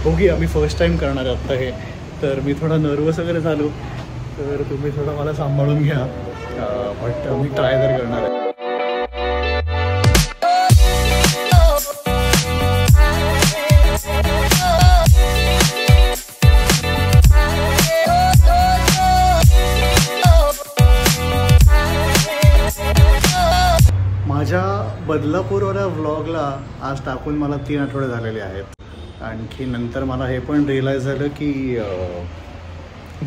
बघूया, मी first time करणार आहे आत्ता हे, तर मी थोडा नर्वस वगैरे झालो, तर तुम्ही थोडं मला सांभाळून घ्या. बट मी ट्राय तर करणार आहे. माझ्या बदलापूरवाल्या व्लॉगला आज टाकून मला 3 आठवडे झालेले आहेत. आणखी नंतर मला हे पण रिअलाईज झालं की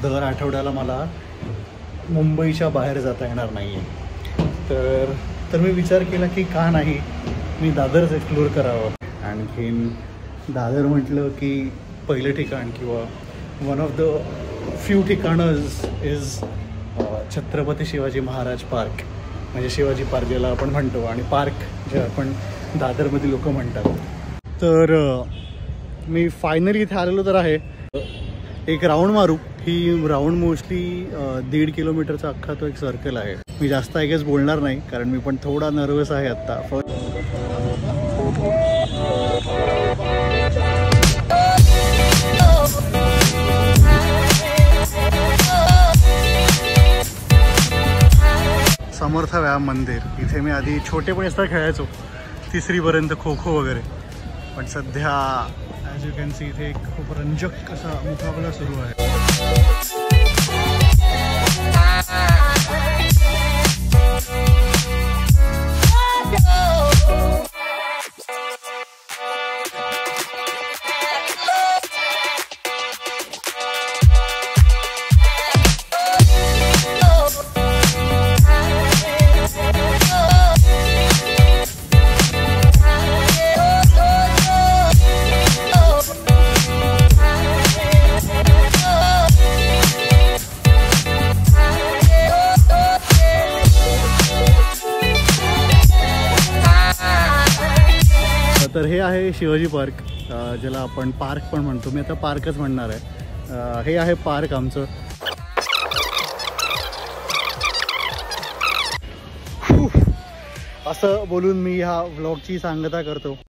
दर आठवड्याला मला मुंबईच्या बाहेर जाता येणार नाही आहे. तर मी विचार केला की का नाही मी दादरच एक्सप्लोअर करावं. आणखीन दादर म्हटलं की पहिलं ठिकाण किंवा वन ऑफ द फ्यू ठिकाणं इज छत्रपती शिवाजी महाराज पार्क, म्हणजे शिवाजी पार्क ज्याला आपण म्हणतो, आणि पार्क जे आपण दादरमध्ये लोक म्हणतात. तर मी फायनली इथे आलेलो तर आहे. एक राऊंड मारू. ही राऊंड मोस्टली 1.5 किलोमीटरचा अख्खा तो एक सर्कल आहे. मी जास्त आय गेस बोलणार नाही कारण मी पण थोडा नर्वस आहे आत्ता. समर्थ व्यायाम मंदिर, इथे मी आधी छोटेपणी असता खेळायचो 3री पर्यंत, खो खो वगैरे. पण सध्या ॲज यू कॅन सी इथे एक खूप रंजक असा मुकाबला सुरू आहे. तर हे आहे शिवाजी पार्क, ज्याला आपण पार्क पण म्हणतो. मी आता पार्कच म्हणणार आहे. हे आहे पार्क आमचं. असं बोलून मी ह्या व्लॉगची सांगता करतो.